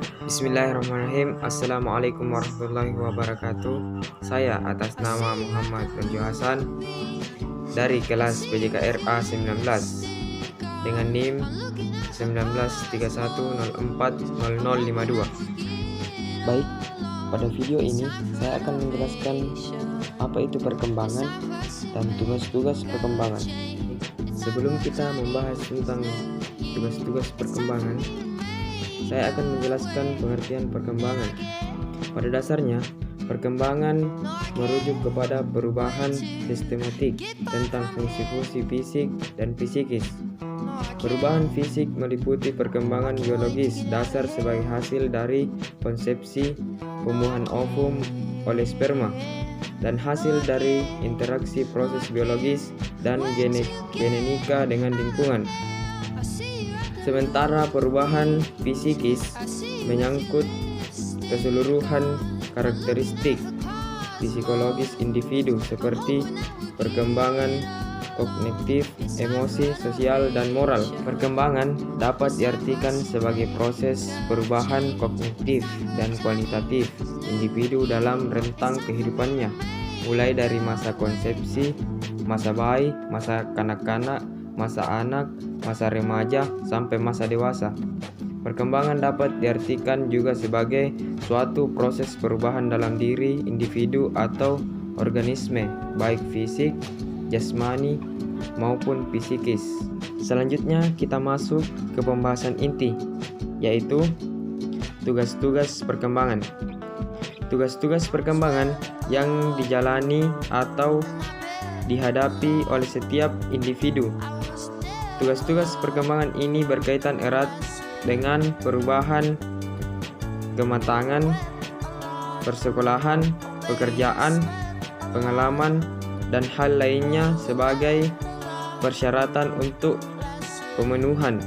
Bismillahirrahmanirrahim. Assalamualaikum warahmatullahi wabarakatuh. Saya atas nama Muhammad Benjo Hasan dari kelas PJKRA 19 dengan NIM 1931040052. Baik, pada video ini saya akan menjelaskan apa itu perkembangan dan tugas-tugas perkembangan. Sebelum kita membahas tentang tugas-tugas perkembangan, saya akan menjelaskan pengertian perkembangan. Pada dasarnya, perkembangan merujuk kepada perubahan sistematik tentang fungsi-fungsi fisik dan psikis. Perubahan fisik meliputi perkembangan biologis dasar sebagai hasil dari konsepsi pembuahan ovum oleh sperma dan hasil dari interaksi proses biologis dan genetika dengan lingkungan. Sementara perubahan psikis menyangkut keseluruhan karakteristik psikologis individu seperti perkembangan kognitif, emosi, sosial, dan moral. Perkembangan dapat diartikan sebagai proses perubahan kognitif dan kualitatif individu dalam rentang kehidupannya, mulai dari masa konsepsi, masa bayi, masa kanak-kanak, masa anak, masa remaja, sampai masa dewasa. Perkembangan dapat diartikan juga sebagai suatu proses perubahan dalam diri individu atau organisme, baik fisik, jasmani, maupun psikis. Selanjutnya kita masuk ke pembahasan inti, yaitu tugas-tugas perkembangan. Tugas-tugas perkembangan yang dijalani atau dihadapi oleh setiap individu. Tugas-tugas perkembangan ini berkaitan erat dengan perubahan, kematangan, persekolahan, pekerjaan, pengalaman, dan hal lainnya sebagai persyaratan untuk pemenuhan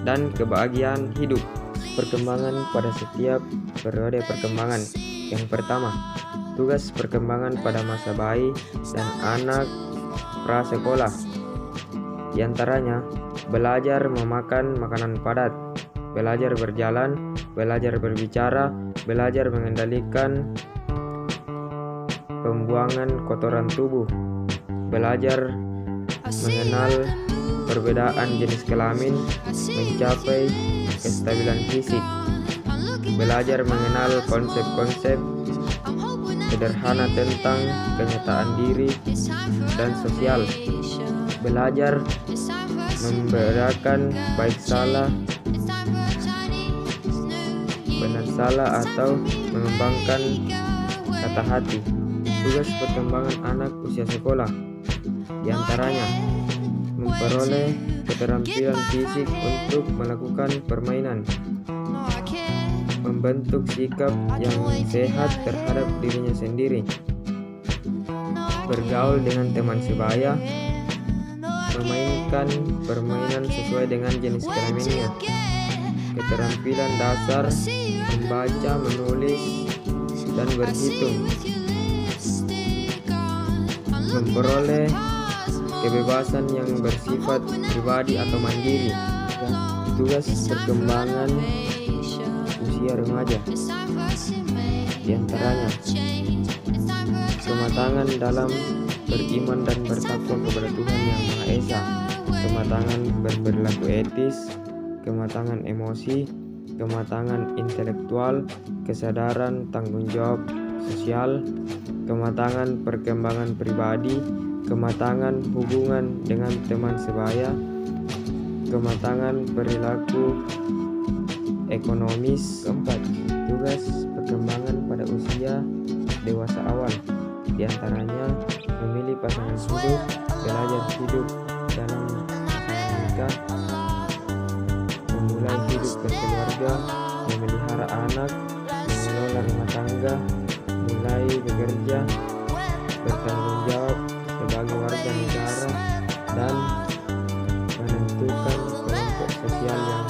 dan kebahagiaan hidup. Perkembangan pada setiap periode perkembangan. Yang pertama, tugas perkembangan pada masa bayi dan anak prasekolah. Di antaranya, belajar memakan makanan padat, belajar berjalan, belajar berbicara, belajar mengendalikan pembuangan kotoran tubuh, belajar mengenal perbedaan jenis kelamin, mencapai kestabilan fisik, belajar mengenal konsep-konsep sederhana tentang kenyataan diri dan sosial, belajar membedakan baik salah, benar salah, atau mengembangkan kata hati. Tugas perkembangan anak usia sekolah diantaranya memperoleh keterampilan fisik untuk melakukan permainan, membentuk sikap yang sehat terhadap dirinya sendiri, bergaul dengan teman sebaya, memainkan permainan sesuai dengan jenis kelaminnya, keterampilan dasar membaca, menulis, dan berhitung, memperoleh kebebasan yang bersifat pribadi atau mandiri. Tugas perkembangan usia remaja diantaranya kematangan dalam beriman dan bertakwa kepada Tuhan Yang Maha Esa, kematangan berperilaku etis, kematangan emosi, kematangan intelektual, kesadaran tanggung jawab sosial, kematangan perkembangan pribadi, kematangan hubungan dengan teman sebaya, kematangan perilaku ekonomis. Keempat, tugas perkembangan pada usia dewasa awal diantaranya memilih pasangan hidup, belajar hidup dalam pasangan nikah, memulai hidup berkeluarga, memelihara anak, mengelola rumah tangga, mulai bekerja, bertanggung jawab sebagai warga negara, dan menentukan kelompok sosial yang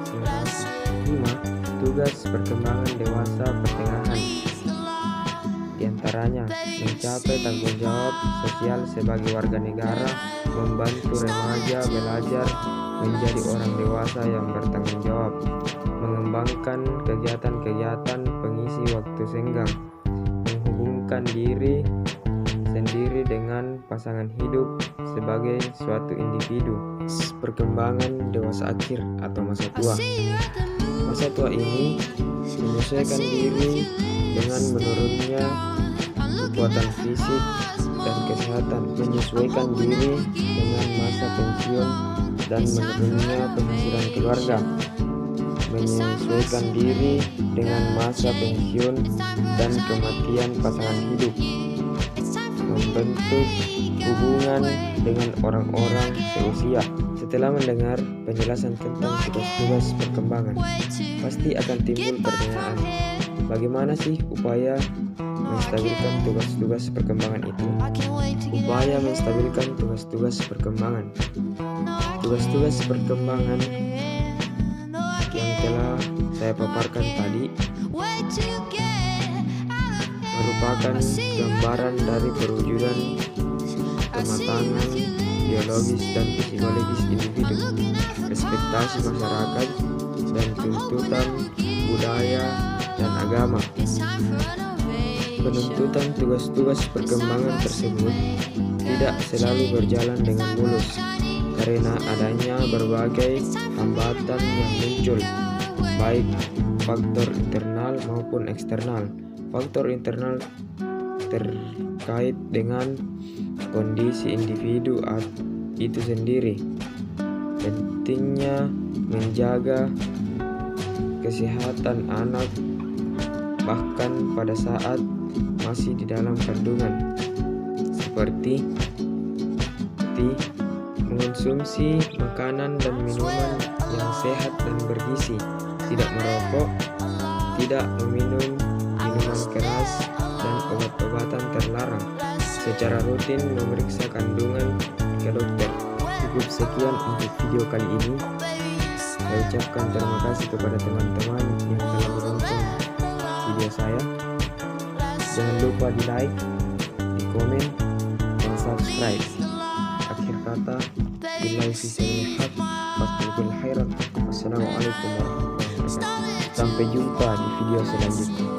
serasi. 5. Tugas perkembangan dewasa pertengahan diantaranya mencapai tanggung jawab sosial sebagai warga negara, membantu remaja belajar menjadi orang dewasa yang bertanggung jawab, mengembangkan mengembangkan kegiatan-kegiatan pengisi waktu senggang, menghubungkan diri sendiri dengan pasangan hidup sebagai suatu individu. Perkembangan dewasa akhir atau masa tua. Masa tua ini menyesuaikan diri dengan menurunnya kekuatan fisik dan kesehatan, menyesuaikan diri dengan masa pensiun dan menurunnya penghasilan keluarga, menyesuaikan diri dengan masa pensiun dan kematian pasangan hidup, membentuk hubungan dengan orang-orang seusia. Setelah mendengar penjelasan tentang tugas-tugas perkembangan, pasti akan timbul pertanyaan, bagaimana sih upaya menstabilkan tugas-tugas perkembangan itu? Upaya menstabilkan tugas-tugas perkembangan. Tugas-tugas perkembangan yang telah saya paparkan tadi merupakan gambaran dari perwujudan kematangan biologis dan psikologis individu, ekspektasi masyarakat, dan tuntutan budaya dan agama. Penuntutan tugas-tugas perkembangan tersebut tidak selalu berjalan dengan mulus karena adanya berbagai hambatan yang muncul, baik faktor internal maupun eksternal. Faktor internal terkait dengan kondisi individu itu sendiri, pentingnya menjaga kesehatan anak bahkan pada saat masih di dalam kandungan, seperti mengonsumsi makanan dan minuman yang sehat dan bergizi, tidak merokok, tidak meminum minuman keras, dan obat-obatan terlarang, secara rutin memeriksa kandungan ke dokter. Cukup sekian untuk video kali ini. Saya ucapkan terima kasih kepada teman-teman yang telah menonton video saya. Jangan lupa di like, di komen, dan subscribe. Akhir kata, billahi fisayyihat, fasbihul khairan. Wassalamualaikum warahmatullahi wabarakatuh. Sampai jumpa di video selanjutnya.